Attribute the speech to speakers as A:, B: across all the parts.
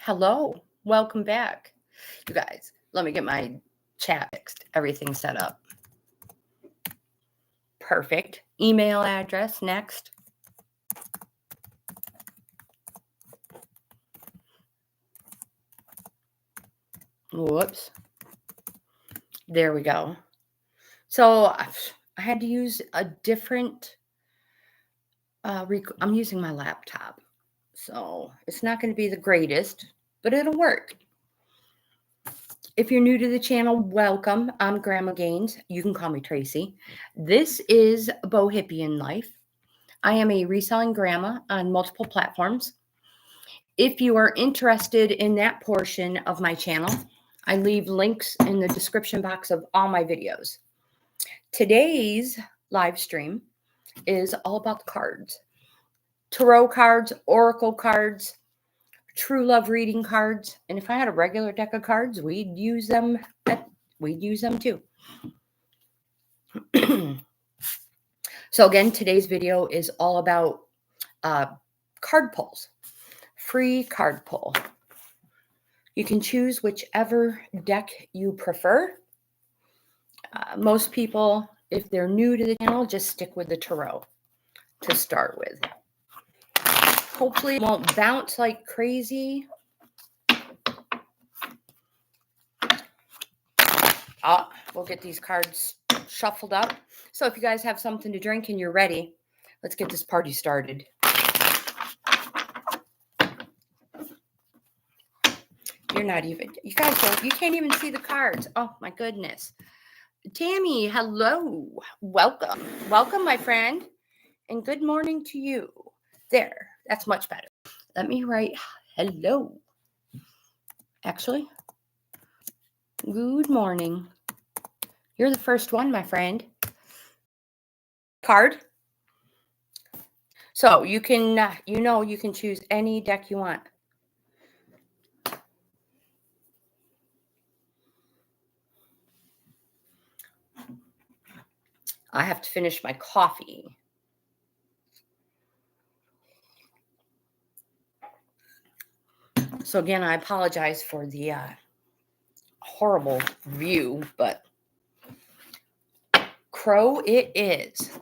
A: Hello, welcome back. You guys, let me get my chat fixed. Everything set up. Perfect. Email address next. Whoops. There we go. So I had to use a different, I'm using my laptop. So it's not going to be the greatest, but it'll work. If you're new to the channel, welcome. I'm Grandma Gaines. You can call me Tracy. This is Bohippianlife. I am a reselling grandma on multiple platforms. If you are interested in that portion of my channel, I leave links in the description box of all my videos. Today's live stream is all about the cards. Tarot cards, oracle cards, true love reading cards. And if I had a regular deck of cards, we'd use them too. So again, today's video is all about card pulls. Free card pull. You can choose whichever deck you prefer. Most people, if they're new to the channel, just stick with the tarot to start with. Hopefully it won't bounce like crazy. We'll get these cards shuffled up. So if you guys have something to drink and you're ready, let's get this party started. You're not even, you guys don't, you can't even see the cards. Oh my goodness. Tammy, hello. Welcome. Welcome, my friend. And good morning to you. There, that's much better. Let me write hello. Actually, good morning. You're the first one, my friend. Card. So you can, you can choose any deck you want. I have to finish my coffee. So again, I apologize for the horrible view, but Crow it is.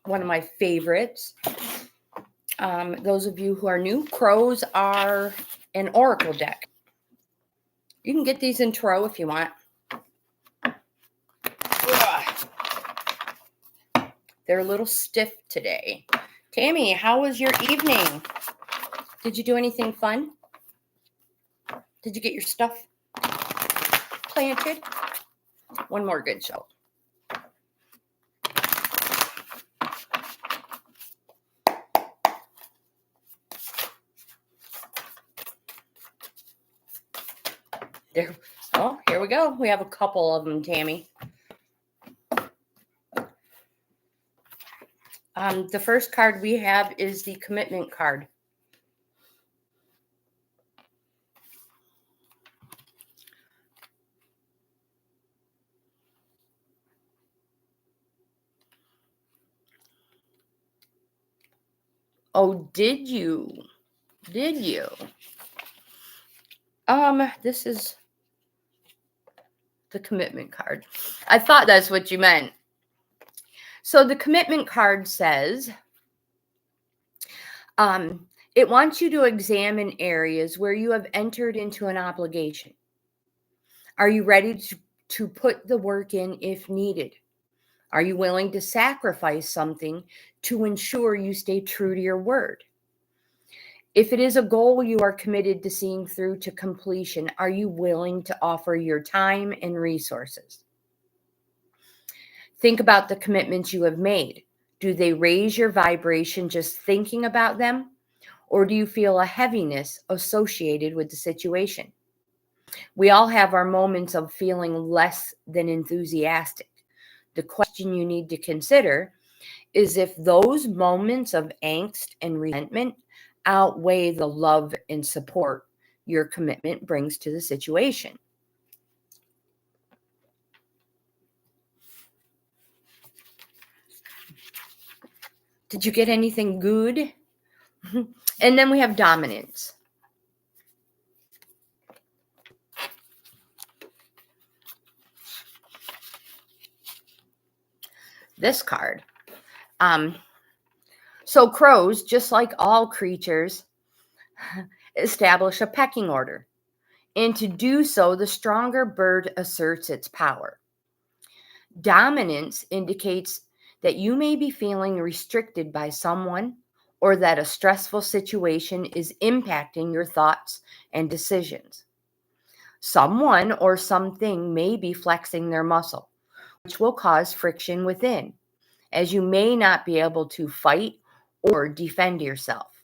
A: One of my favorites. Those of you who are new, Crows are an oracle deck. You can get these in tarot if you want. They're a little stiff today. Tammy, how was your evening? Did you do anything fun? Did you get your stuff planted? One more good show. There. Oh, here we go. We have a couple of them, Tammy. The first card we have is the commitment card. Oh, did you? Did you? This is the commitment card. I thought that's what you meant. So the commitment card says, it wants you to examine areas where you have entered into an obligation. Are you ready to put the work in if needed? Are you willing to sacrifice something to ensure you stay true to your word? If it is a goal you are committed to seeing through to completion, are you willing to offer your time and resources? Think about the commitments you have made. Do they raise your vibration just thinking about them? Or do you feel a heaviness associated with the situation? We all have our moments of feeling less than enthusiastic. The question you need to consider is if those moments of angst and resentment outweigh the love and support your commitment brings to the situation. Did you get anything good? And then we have dominance. this card. So crows, just like all creatures, establish a pecking order. And to do so, the stronger bird asserts its power. Dominance indicates that you may be feeling restricted by someone or that a stressful situation is impacting your thoughts and decisions. Someone or something may be flexing their muscle, which will cause friction within, as you may not be able to fight or defend yourself.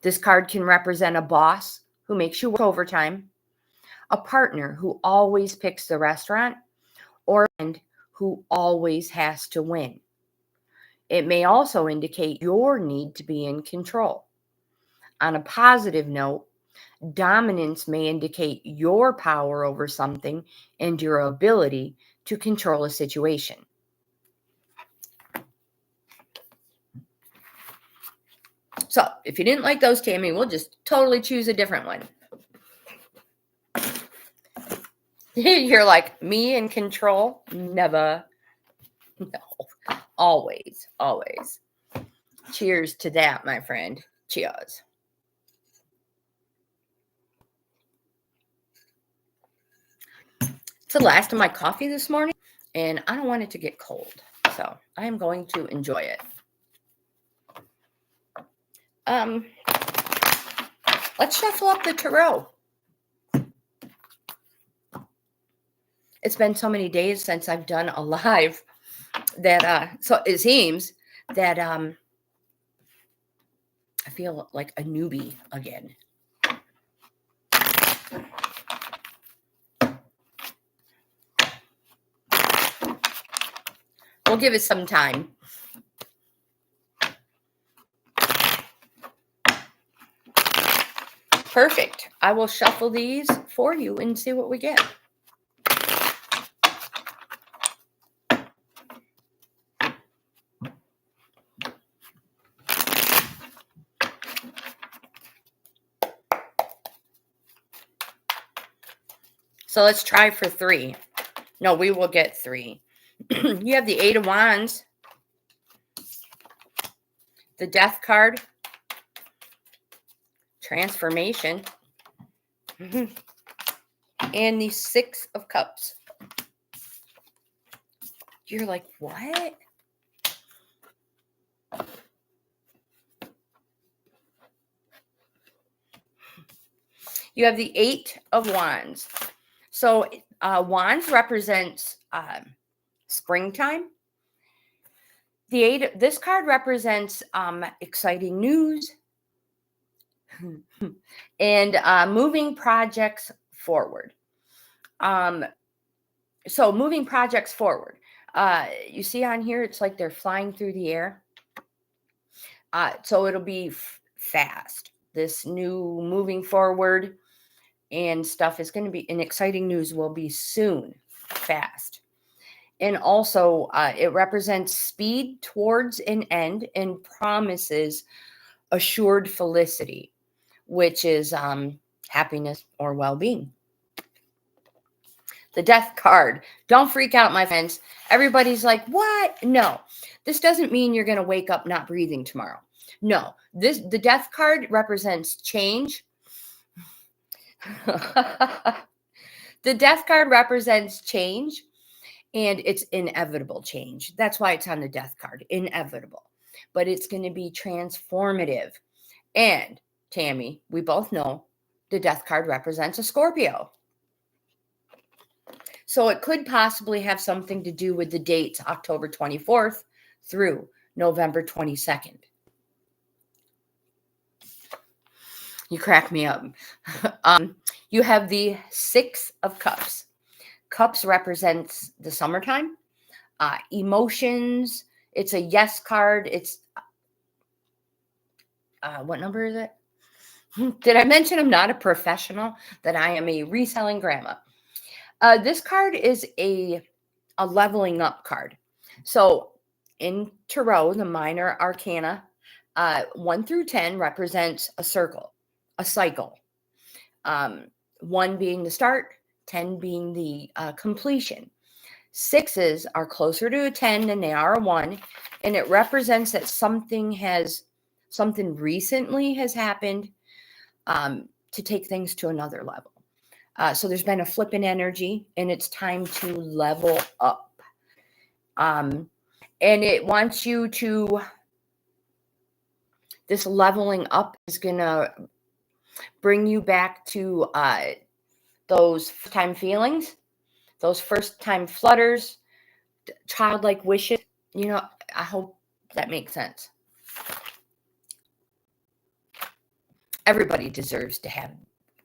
A: This card can represent a boss who makes you work overtime, a partner who always picks the restaurant, or a friend who always has to win. It may also indicate your need to be in control. On a positive note, dominance may indicate your power over something and your ability to control a situation. So, if you didn't like those, Tammy, we'll just totally choose a different one. You're like, me in control? Never. No. Always, always. Cheers to that, my friend. Cheers. It's the last of my coffee this morning, and I don't want it to get cold. So I am going to enjoy it. Let's shuffle up the tarot. It's been so many days since I've done a live that so it seems that I feel like a newbie again. We'll give it some time. Perfect. I will shuffle these for you and see what we get. So let's try for 3. No, we will get 3. You have the 8 of Wands, the Death card, Transformation, and the 6 of Cups. You're like, what? You have the 8 of Wands. So Wands represents springtime. The 8. This card represents exciting news and moving projects forward. So moving projects forward. You see on here, it's like they're flying through the air. So it'll be fast. This new moving forward and stuff is going to be, and exciting news will be soon, fast. And also it represents speed towards an end and promises assured felicity, which is happiness or well-being. The Death card. Don't freak out, my friends. Everybody's like, what? No, this doesn't mean you're going to wake up not breathing tomorrow. No, the Death card represents change. The Death card represents change, and it's inevitable change. That's why it's on the Death card, inevitable. But it's going to be transformative. And Tammy, we both know the Death card represents a Scorpio. So it could possibly have something to do with the dates October 24th through November 22nd. You crack me up. You have the 6 of Cups. Cups represents the summertime, emotions. It's a yes card. It's, what number is it? Did I mention I'm not a professional, that I am a reselling grandma? This card is a leveling up card. So in Tarot, the minor arcana, 1 through 10 represents a circle, a cycle. 1 being the start, 10 being the completion. 6s are closer to a 10 than they are a 1. And it represents that something recently has happened to take things to another level. So there's been a flip in energy, and it's time to level up. And it wants you to, this leveling up is going to bring you back to those first-time feelings, those first-time flutters, childlike wishes. You know, I hope that makes sense. Everybody deserves to have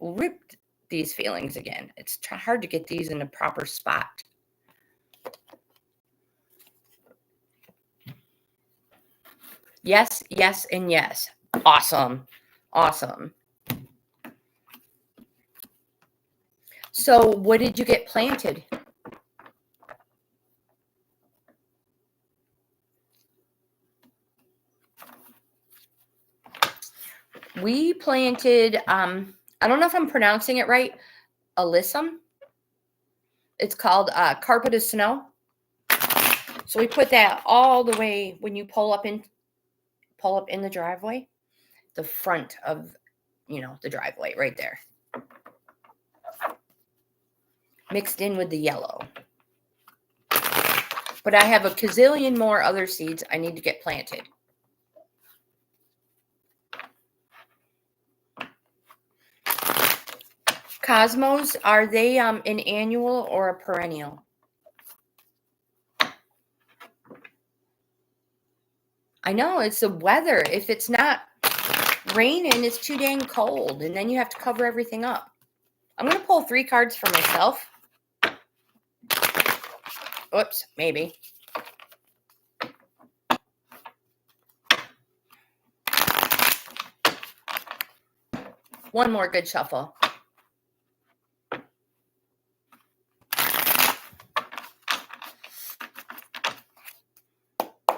A: ripped these feelings again. It's hard to get these in a proper spot. Yes, yes, and yes. Awesome. Awesome. So what did you get planted? We planted, I don't know if I'm pronouncing it right, alyssum. It's called carpet of snow. So we put that all the way when you pull up in the driveway, the front of, the driveway right there. Mixed in with the yellow. But I have a gazillion more other seeds I need to get planted. Cosmos, are they an annual or a perennial? I know, it's the weather. If it's not raining, it's too dang cold, and then you have to cover everything up. I'm going to pull 3 cards for myself. Oops, maybe. One more good shuffle.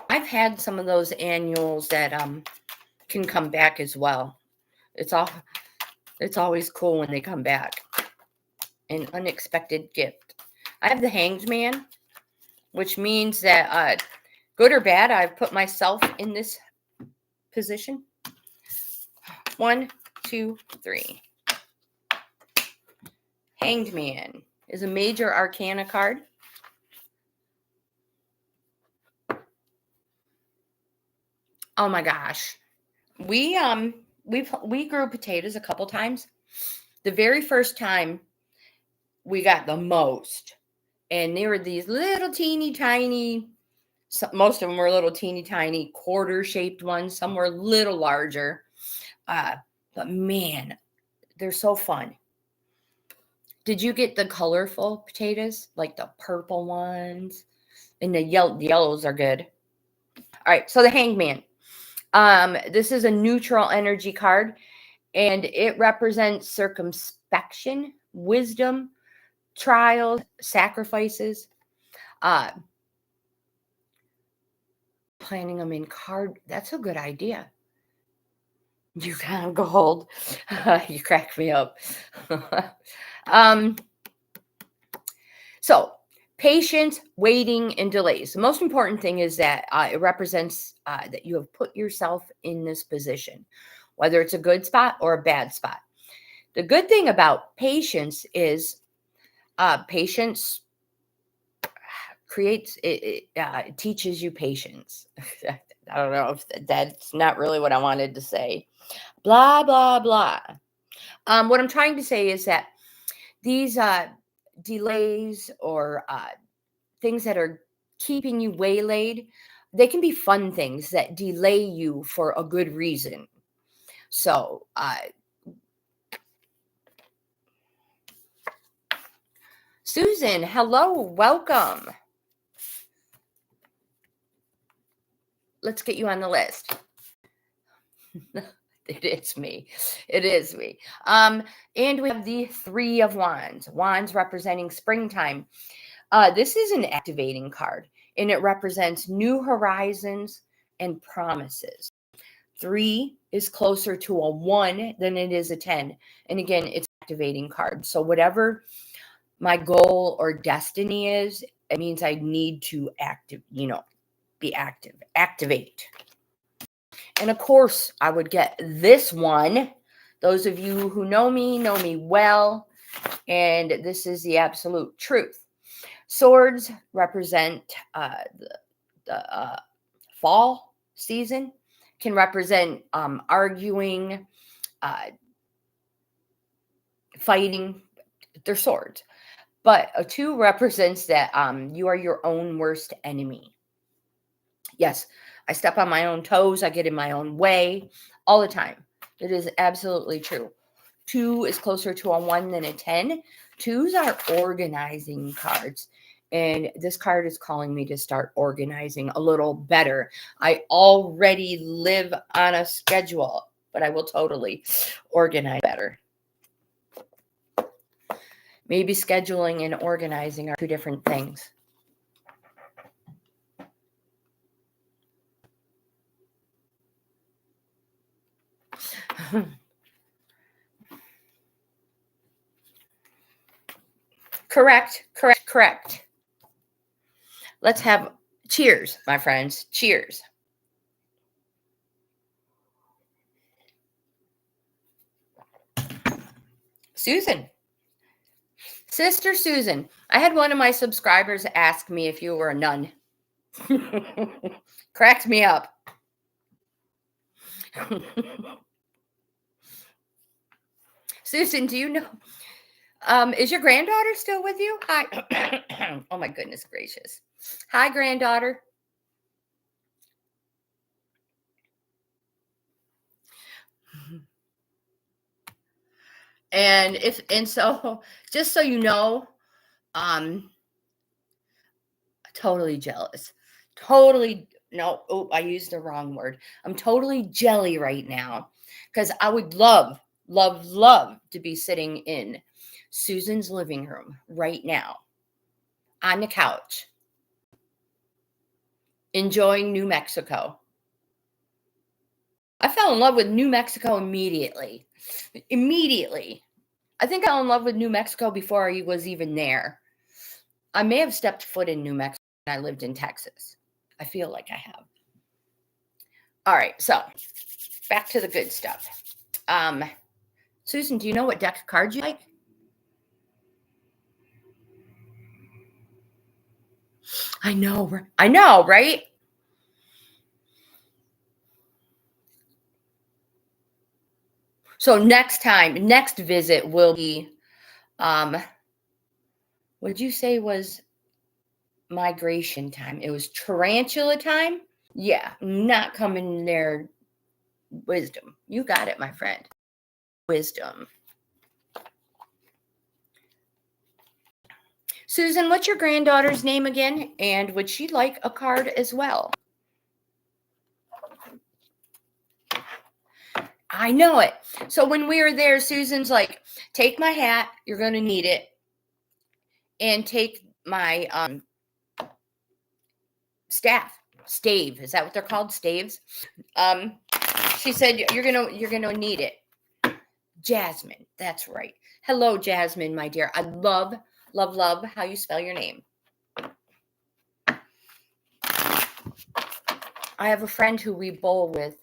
A: I've had some of those annuals that can come back as well. It's always cool when they come back. An unexpected gift. I have the Hanged Man, which means that good or bad, I've put myself in this position. 1, 2, 3. Hanged Man is a major arcana card. Oh my gosh. We grew potatoes a couple times. The very first time we got the most, and they were these little teeny tiny, most of them were little teeny tiny quarter shaped ones. Some were a little larger. But man, they're so fun. Did you get the colorful potatoes, like the purple ones? And the yellows are good. All right, so the Hanged Man. This is a neutral energy card, and it represents circumspection, wisdom, trials, sacrifices. Planting them in card. That's a good idea. You kind of gold. You crack me up. So patience, waiting, and delays. The most important thing is that it represents that you have put yourself in this position, whether it's a good spot or a bad spot. The good thing about patience is patience creates, it teaches you patience. I don't know if that's not really what I wanted to say. Blah, blah, blah. What I'm trying to say is that these delays or things that are keeping you waylaid, they can be fun things that delay you for a good reason. So, Susan, hello, welcome. Let's get you on the list. It is me. It is me. And we have the 3 of Wands. Wands representing springtime. This is an activating card, and it represents new horizons and promises. 3 is closer to a 1 than it is a 10. And again, it's an activating card. So whatever my goal or destiny is, it means I need to be active, activate. And of course, I would get this one. Those of you who know me well, and this is the absolute truth. Swords represent the fall season, can represent arguing, fighting. They're swords. But a 2 represents that you are your own worst enemy. Yes, I step on my own toes. I get in my own way all the time. It is absolutely true. 2 is closer to a 1 than a 10. 2s are organizing cards. And this card is calling me to start organizing a little better. I already live on a schedule, but I will totally organize better. Maybe scheduling and organizing are 2 different things. Correct. Let's have cheers, my friends. Cheers. Susan. Sister Susan. I had one of my subscribers ask me if you were a nun. Cracked me up. Susan, do you know? Is your granddaughter still with you? Hi. Oh my goodness gracious. Hi, granddaughter. And so just so you know, totally jealous. Totally no, oh, I used the wrong word. I'm totally jelly right now because I would love to be sitting in Susan's living room right now on the couch, enjoying New Mexico. I fell in love with New Mexico immediately. I think I fell in love with New Mexico before I was even there. I may have stepped foot in New Mexico when I lived in Texas. I feel like I have. All right, so back to the good stuff. Susan, do you know what deck of cards you like? I know, right? So next visit will be, what'd you say was migration time? It was tarantula time? Yeah, not coming there. Wisdom. You got it, my friend. Wisdom. Susan, what's your granddaughter's name again? And would she like a card as well? I know it. So when we were there, Susan's like, take my hat. You're going to need it. And take my stave. Is that what they're called? Staves. She said, you're gonna need it. Jasmine. That's right. Hello, Jasmine, my dear. I love how you spell your name. I have a friend who we bowl with.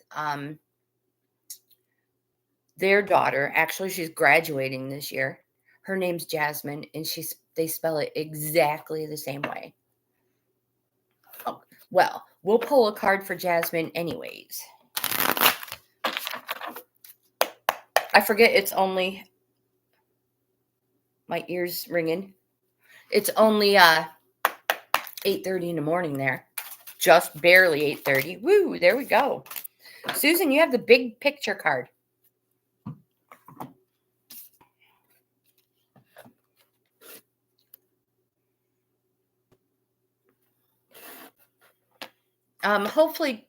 A: Their daughter, actually, she's graduating this year. Her name's Jasmine, and they spell it exactly the same way. Oh, well, we'll pull a card for Jasmine anyways. I forget it's only, my ears ringing. It's only 8:30 in the morning there. Just barely 8:30. Woo, there we go. Susan, you have the big picture card. Hopefully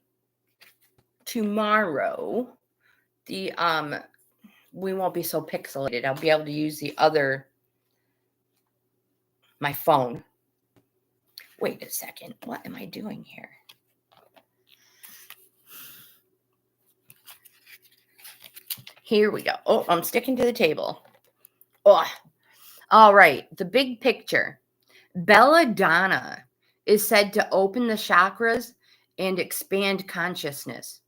A: tomorrow we won't be so pixelated. I'll be able to use my phone. Wait a second. What am I doing here? Here we go. Oh, I'm sticking to the table. Oh, all right. The big picture. Belladonna is said to open the chakras and expand consciousness.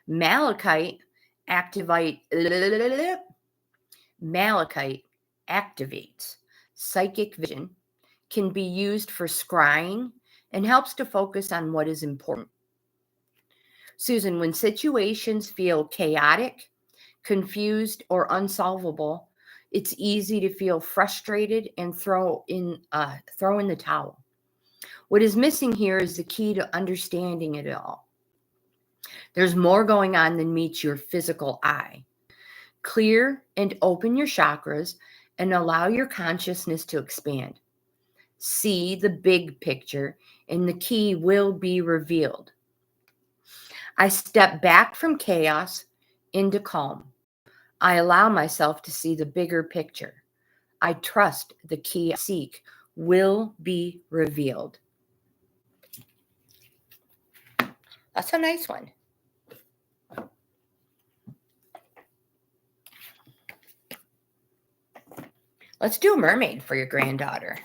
A: Malachite Malachite activates psychic vision, can be used for scrying, and helps to focus on what is important. Susan, when situations feel chaotic, confused, or unsolvable, it's easy to feel frustrated and throw in the towel. What is missing here is the key to understanding it all. There's more going on than meets your physical eye. Clear and open your chakras and allow your consciousness to expand. See the big picture, and the key will be revealed. I step back from chaos into calm. I allow myself to see the bigger picture. I trust the key I seek will be revealed. That's a nice one. Let's do a mermaid for your granddaughter.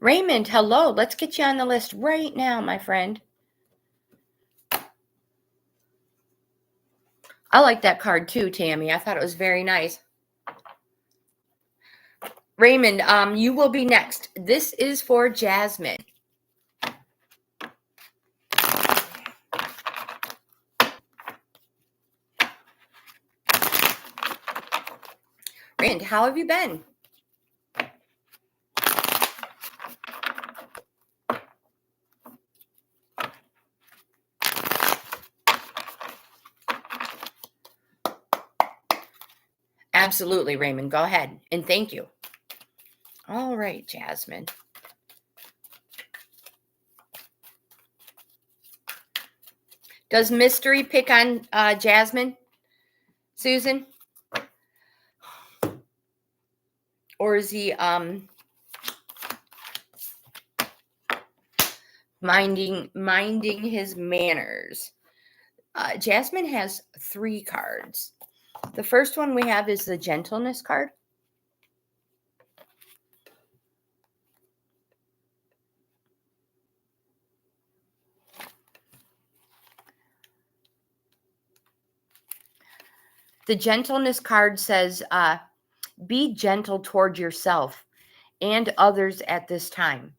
A: Raymond, hello. Let's get you on the list right now, my friend. I like that card too, Tammy. I thought it was very nice. Raymond, you will be next. This is for Jasmine. Raymond, how have you been? Absolutely, Raymond. Go ahead. And thank you. All right, Jasmine. Does mystery pick on Jasmine, Susan? Or is he minding his manners? Jasmine has 3 cards. The first one we have is the gentleness card. The gentleness card says, be gentle toward yourself and others at this time.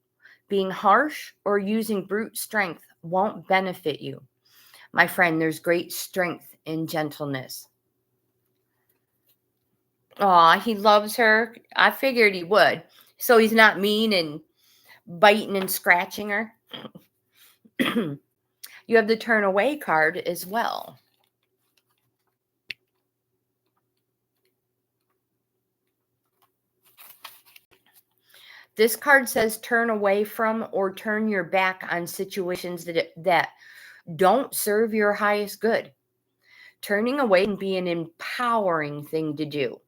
A: Being harsh or using brute strength won't benefit you. My friend, there's great strength in gentleness. Aw, he loves her. I figured he would. So he's not mean and biting and scratching her. You have the turn away card as well. This card says turn away from or turn your back on situations that don't serve your highest good. Turning away can be an empowering thing to do.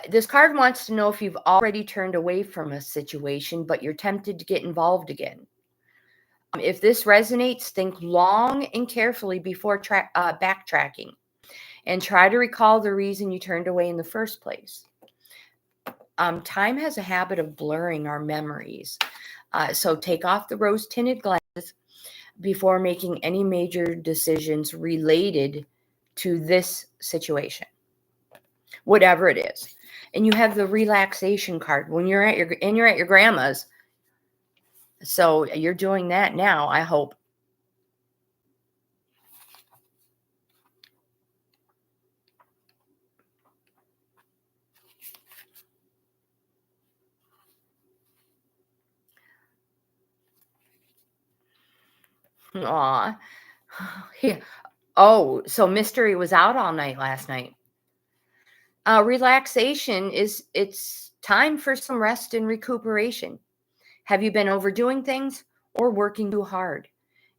A: This card wants to know if you've already turned away from a situation, but you're tempted to get involved again. If this resonates, think long and carefully before backtracking and try to recall the reason you turned away in the first place. Time has a habit of blurring our memories. So take off the rose-tinted glasses before making any major decisions related to this situation, whatever it is. And you have the relaxation card when you're at your grandma's. So you're doing that now, I hope. Aw. Yeah. Oh, so Mystery was out all night last night. Relaxation it's time for some rest and recuperation. Have you been overdoing things or working too hard?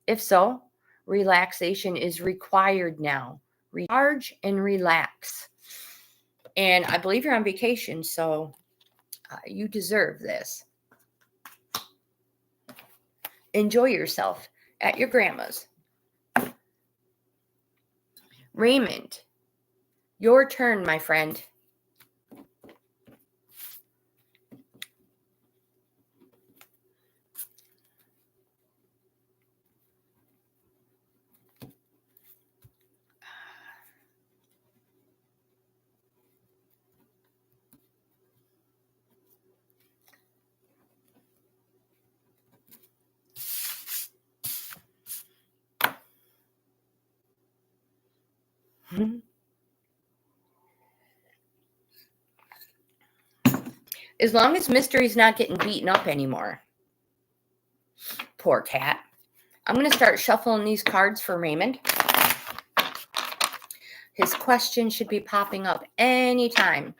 A: If so, relaxation is required now. Recharge and relax. And I believe you're on vacation, so you deserve this. Enjoy yourself at your grandma's. Raymond, Your turn, my friend. As long as Mystery's not getting beaten up anymore. Poor cat. I'm going to start shuffling these cards for Raymond. His question should be popping up anytime.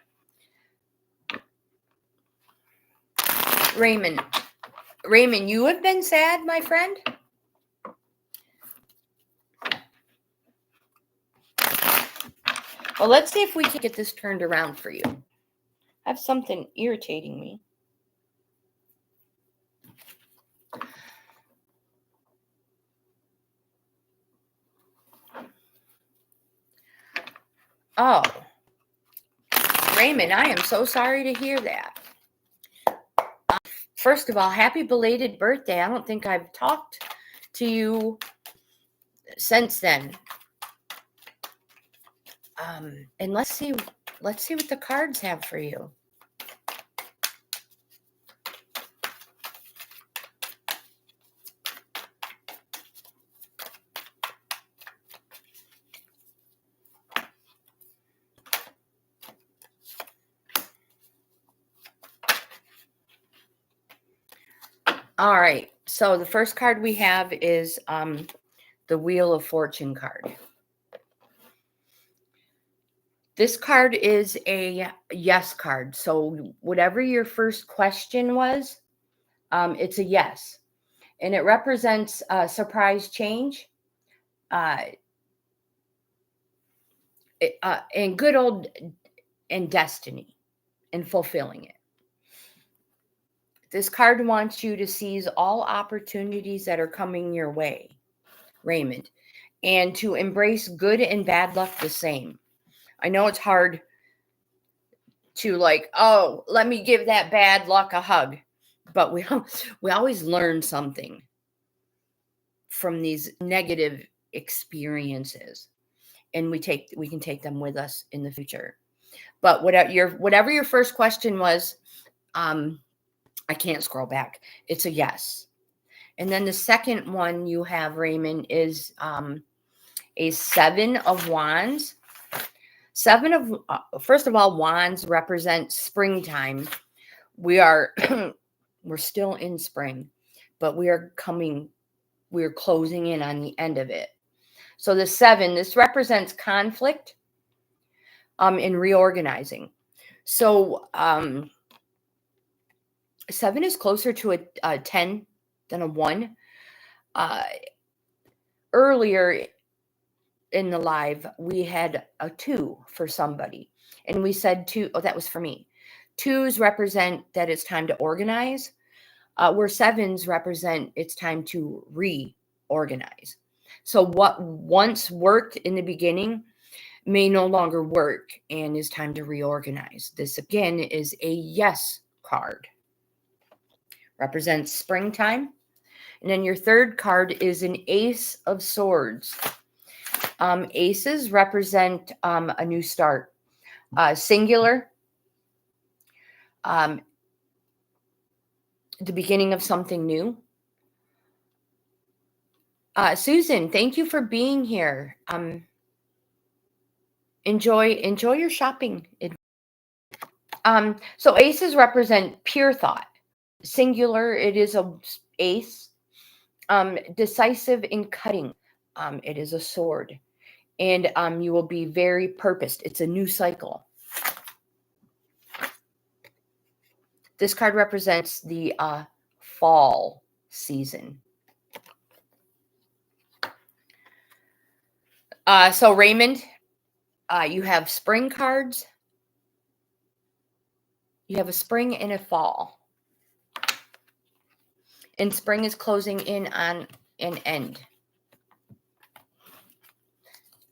A: Raymond, you have been sad, my friend? Well, let's see if we can get this turned around for you. I have something irritating me. Oh, Raymond, I am so sorry to hear that. First of all, happy belated birthday. I don't think I've talked to you since then. And let's see what the cards have for you. All right. So the first card we have is the Wheel of Fortune card. This card is a yes card. So whatever your first question was, it's a yes. And it represents surprise change and good old and destiny and fulfilling it. This card wants you to seize all opportunities that are coming your way, Raymond, and to embrace good and bad luck the same. I know it's hard to let me give that bad luck a hug. But we always learn something from these negative experiences. And we can take them with us in the future. But whatever your first question was, I can't scroll back. It's a yes. And then the second one you have, Raymond, is a 7 of Wands. First of all, Wands represent springtime. We're still in spring, but we're closing in on the end of it. So the 7, this represents conflict in reorganizing. So 7 is closer to a 10 than a 1. Earlier in the live, we had a 2 for somebody. And we said 2, that was for me. 2s represent that it's time to organize, where 7s represent it's time to reorganize. So what once worked in the beginning may no longer work and is time to reorganize. This again is a yes card. Represents springtime. And then your third card is an Ace of Swords. Aces represent a new start. Singular. The beginning of something new. Susan, thank you for being here. Enjoy your shopping. So aces represent pure thought. Singular, it is a ace. Decisive in cutting. It is a sword. And you will be very purposed. It's a new cycle. This card represents the fall season. So Raymond, you have spring cards. You have a spring and a fall. And spring is closing in on an end.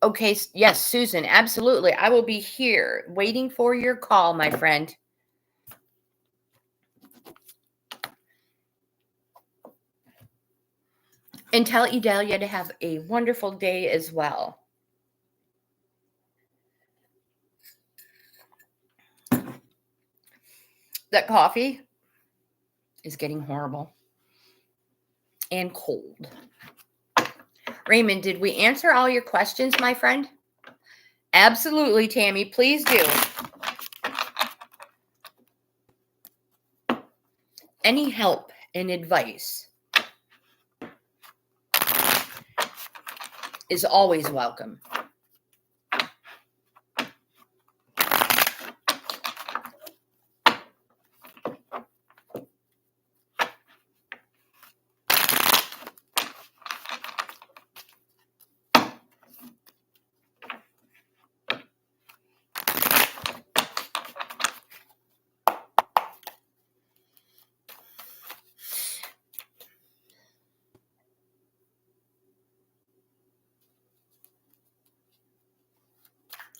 A: Okay, yes, Susan, absolutely. I will be here waiting for your call, my friend. And tell Idalia to have a wonderful day as well. That coffee is getting horrible and cold. Raymond, did we answer all your questions, my friend? Absolutely, Tammy. Please do. Any help and advice is always welcome.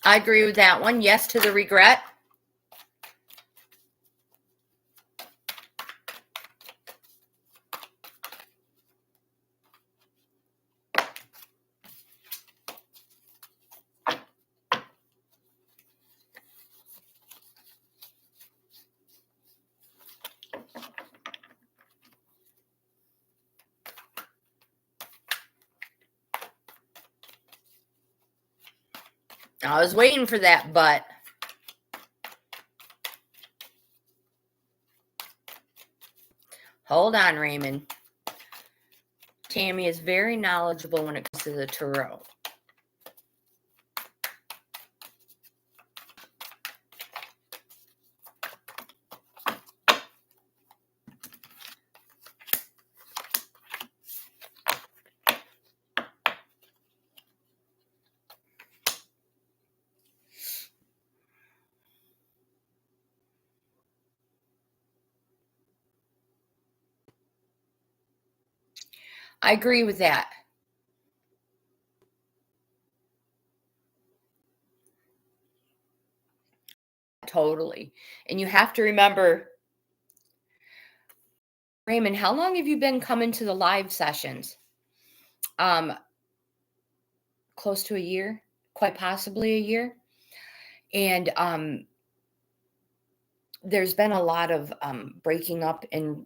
A: I agree with that one. Yes to the regret. I was waiting for that, but hold on, Raymond. Tammy is very knowledgeable when it comes to the tarot. I agree with that. Totally. And you have to remember, Raymond, how long have you been coming to the live sessions? Close to a year, quite possibly a year. And there's been a lot of breaking up and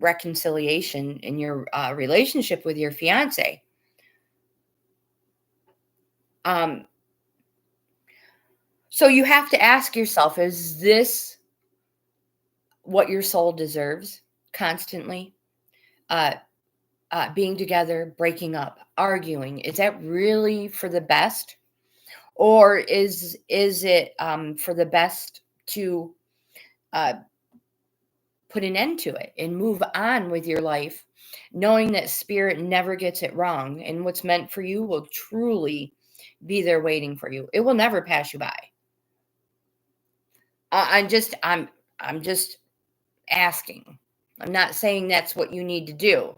A: reconciliation in your relationship with your fiance. So you have to ask yourself, is this what your soul deserves constantly? Being together, breaking up, arguing, is that really for the best? Or is it for the best to put an end to it and move on with your life, knowing that spirit never gets it wrong and what's meant for you will truly be there waiting for you. It will never pass you by. I'm just asking. I'm not saying that's what you need to do.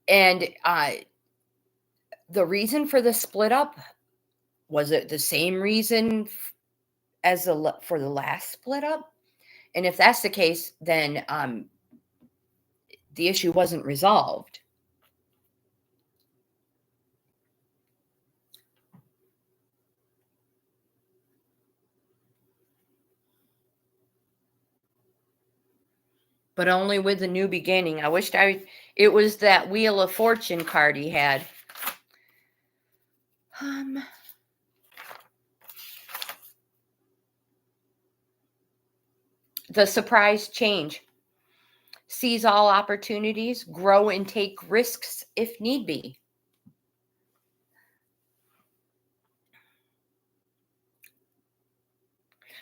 A: And the reason for the split up, was it the same reason as for the last split up? And if that's the case, then the issue wasn't resolved. But only with a new beginning. I wished it was that Wheel of Fortune card he had. The surprise change. Seize all opportunities, grow and take risks if need be.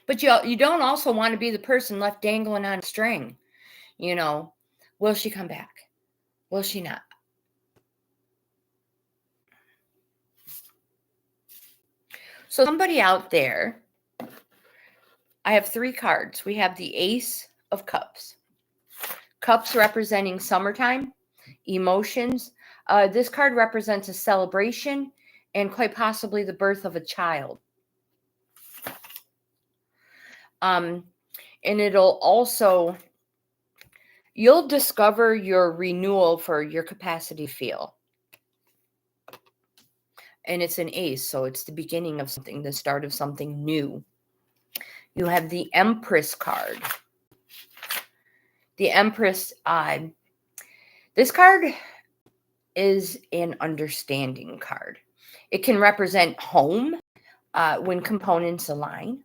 A: But you don't also want to be the person left dangling on a string. Will she come back? Will she not? So somebody out there, I have 3 cards. We have the Ace of Cups. Cups representing summertime, emotions, This card represents a celebration and quite possibly the birth of a child. And it'll also, you'll discover your renewal for your capacity to feel. And it's an ace, so it's the beginning of something, the start of something new. You have the Empress card. The Empress, this card is an understanding card. It can represent home when components align.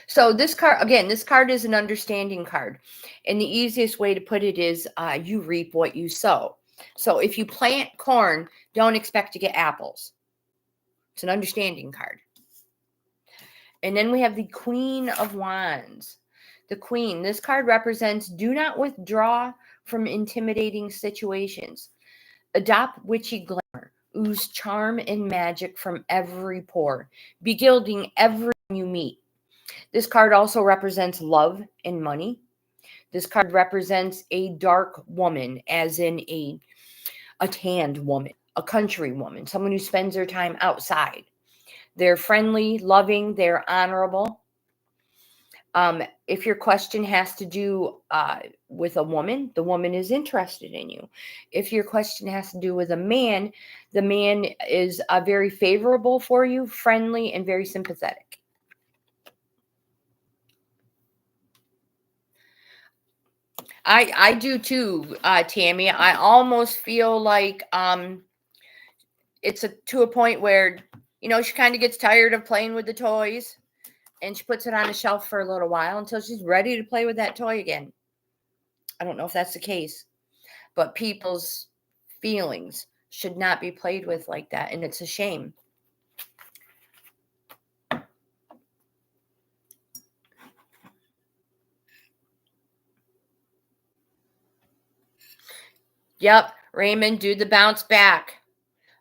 A: So this card, again, this card is an understanding card. And the easiest way to put it is you reap what you sow. So if you plant corn, don't expect to get apples. It's an understanding card. And then we have the Queen of Wands. The Queen, this card represents do not withdraw from intimidating situations. Adopt witchy glamour. Ooze charm and magic from every pore. Be gilding everyone you meet. This card also represents love and money. This card represents a dark woman, as in a tanned woman, a country woman, someone who spends their time outside. They're friendly, loving, they're honorable. If your question has to do with a woman, the woman is interested in you. If your question has to do with a man, the man is very favorable for you, friendly, and very sympathetic. I do too, Tammy. I almost feel like it's to a point where, she kind of gets tired of playing with the toys and she puts it on a shelf for a little while until she's ready to play with that toy again. I don't know if that's the case, but people's feelings should not be played with like that, and it's a shame. Yep, Raymond, do the bounce back.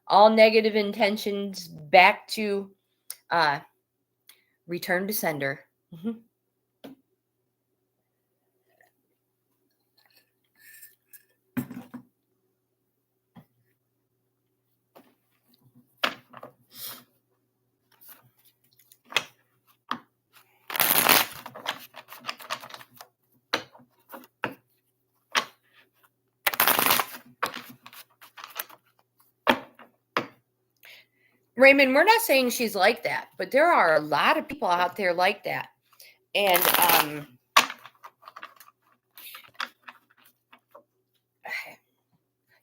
A: All negative intentions back to return to sender. Mm-hmm. Raymond, we're not saying she's like that, but there are a lot of people out there like that. And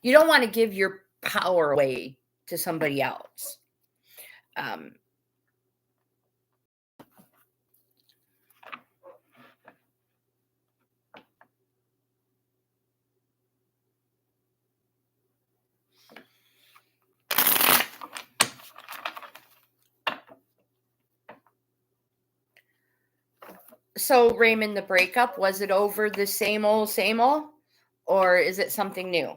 A: you don't want to give your power away to somebody else. So, Raymond, the breakup, was it over the same old, or is it something new?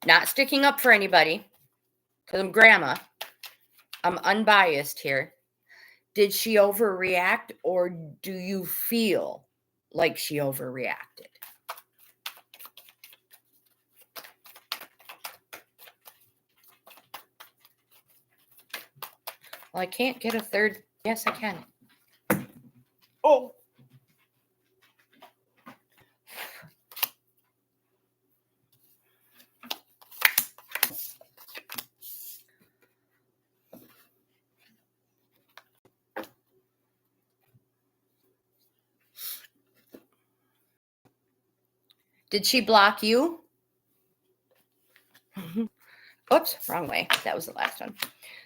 A: Not sticking up for anybody, because I'm grandma. I'm unbiased here. Did she overreact, or do you feel like she overreacted? Well, I can't get a third. Yes, I can. Oh. Did she block you? Oops, wrong way. That was the last one.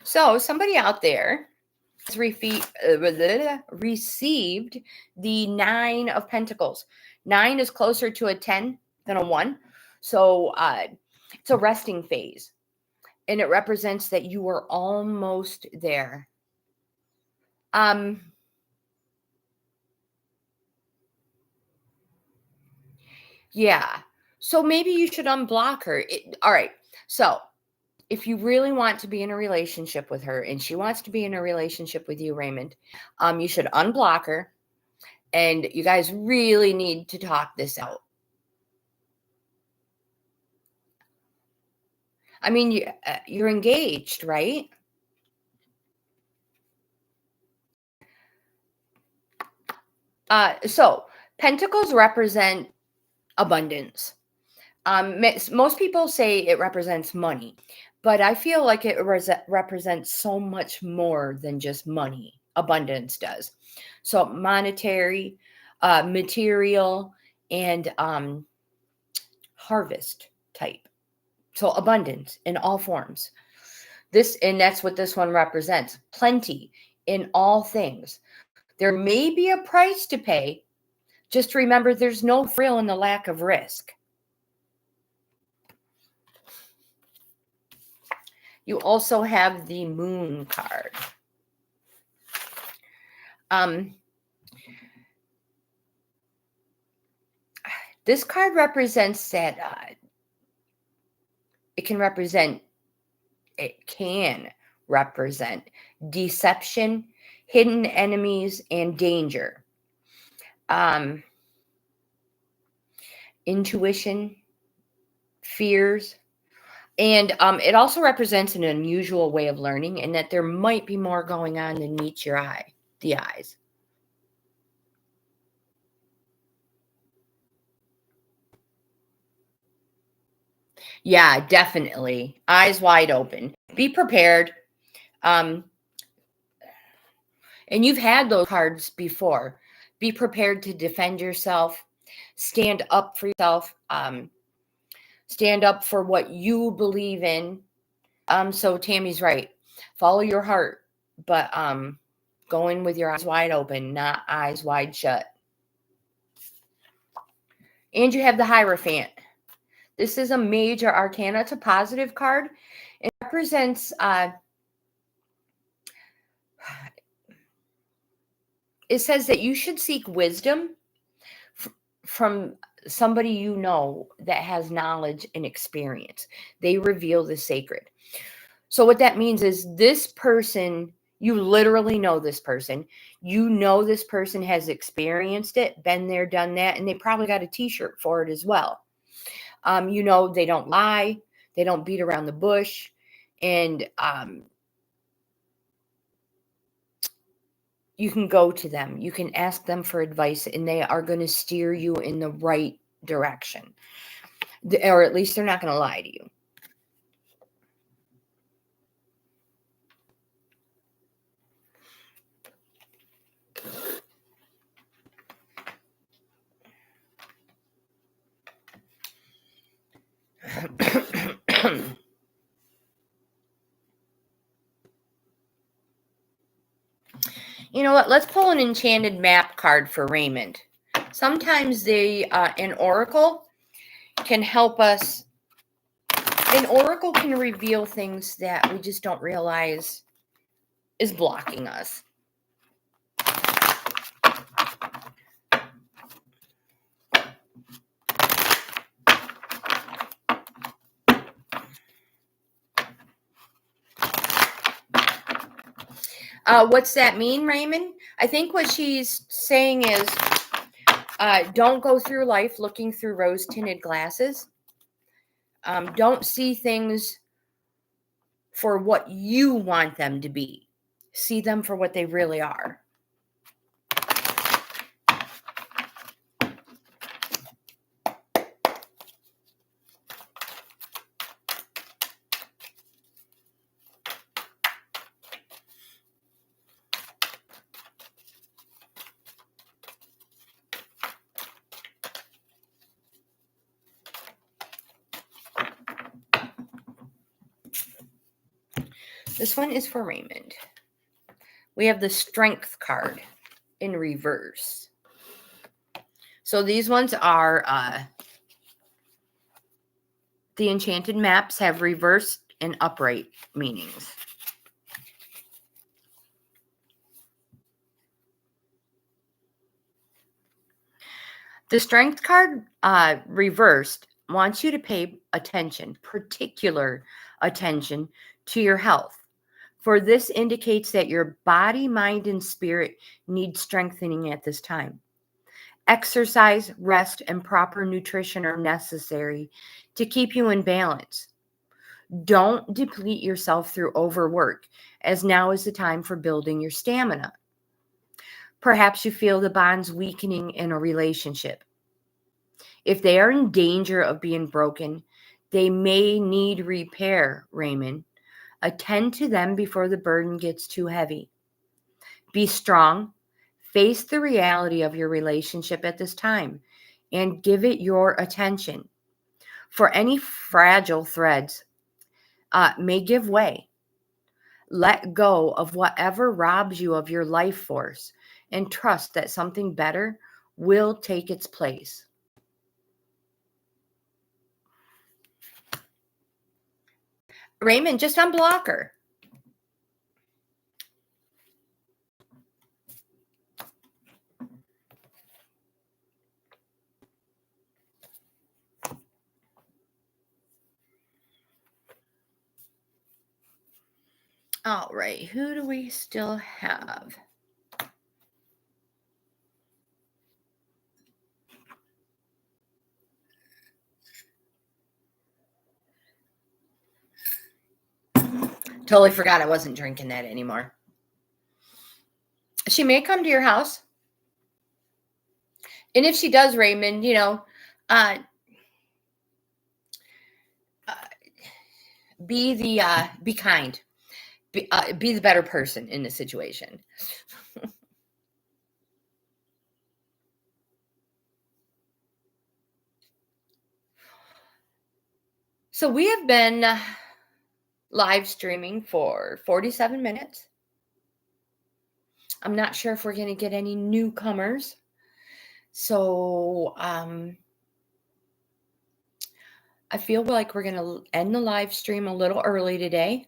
A: So somebody out there has received the 9 of Pentacles. 9 is closer to a 10 than a 1. So It's a resting phase. And it represents that you are almost there. Yeah. So maybe you should unblock her. All right. So if you really want to be in a relationship with her and she wants to be in a relationship with you, Raymond, you should unblock her. And you guys really need to talk this out. I mean, you're engaged, right? So pentacles represent abundance. Most people say it represents money, but I feel like it represents so much more than just money. Abundance does. So monetary, material, and harvest type. So abundance in all forms. And that's what this one represents. Plenty in all things. There may be a price to pay. Just remember, there's no thrill in the lack of risk. You also have the Moon card. This card represents that it can represent deception, hidden enemies, and danger. Intuition, fears. And it also represents an unusual way of learning, and that there might be more going on than meets the eyes. Yeah, definitely. Eyes wide open. Be prepared. And you've had those cards before. Be prepared to defend yourself. Stand up for yourself. Stand up for what you believe in. So Tammy's right. Follow your heart, but go in with your eyes wide open, not eyes wide shut. And you have the Hierophant. This is a major arcana. It's a positive card. It represents it says that you should seek wisdom from somebody you know that has knowledge and experience. They reveal the sacred. So what that means is this person, you literally know this person. You know this person has experienced it, been there, done that, and they probably got a t-shirt for it as well. You know, they don't lie. They don't beat around the bush. And you can go to them. You can ask them for advice, and they are going to steer you in the right direction. Or at least they're not going to lie to you. You know what? Let's pull an enchanted map card for Raymond. Sometimes an oracle can help us. An oracle can reveal things that we just don't realize is blocking us. What's that mean, Raymond? I think what she's saying is don't go through life looking through rose-tinted glasses. Don't see things for what you want them to be. See them for what they really are. This one is for Raymond. We have the Strength card in reverse. So these ones are The enchanted maps have reversed and upright meanings. The strength card reversed wants you to pay attention, particular attention to your health. For this indicates that your body, mind, and spirit need strengthening at this time. Exercise, rest, and proper nutrition are necessary to keep you in balance. Don't deplete yourself through overwork, as now is the time for building your stamina. Perhaps you feel the bonds weakening in a relationship. If they are in danger of being broken, they may need repair, Raymond. Attend to them before the burden gets too heavy. Be strong. Face the reality of your relationship at this time and give it your attention. For any fragile threads may give way. Let go of whatever robs you of your life force and trust that something better will take its place. Raymond, just unblock her. All right, who do we still have? Totally forgot I wasn't drinking that anymore. She may come to your house. And if she does, Raymond, be kind. Be the better person in the situation. So we have been live streaming for 47 minutes. I'm not sure if we're going to get any newcomers. So I feel like we're going to end the live stream a little early today.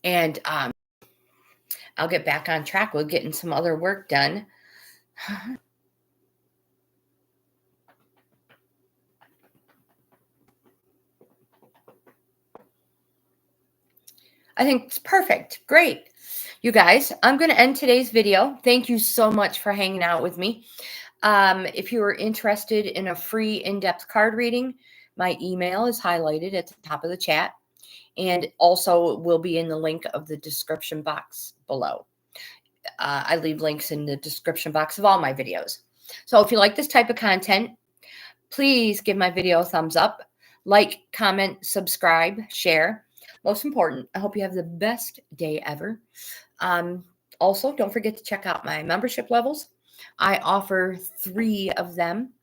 A: And I'll get back on track with getting some other work done. I think it's perfect. Great. You guys, I'm going to end today's video. Thank you so much for hanging out with me. If you are interested in a free in-depth card reading, my email is highlighted at the top of the chat and also will be in the link of the description box below. I leave links in the description box of all my videos. So if you like this type of content, please give my video a thumbs up, like, comment, subscribe, share. Most important, I hope you have the best day ever. Also, don't forget to check out my membership levels. I offer 3 of them.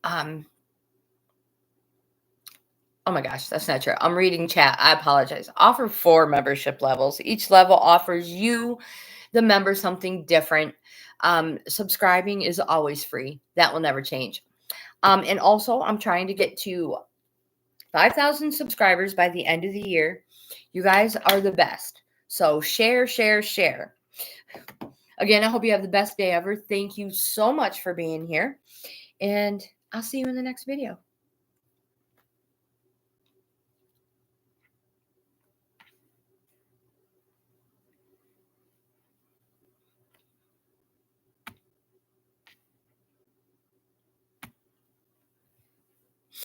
A: Oh my gosh, that's not true. I'm reading chat. I apologize. Offer 4 membership levels. Each level offers you, the member, something different. Subscribing is always free. That will never change. And also, I'm trying to get to 5,000 subscribers by the end of the year. You guys are the best. So share, share, share. Again, I hope you have the best day ever. Thank you so much for being here. And I'll see you in the next video.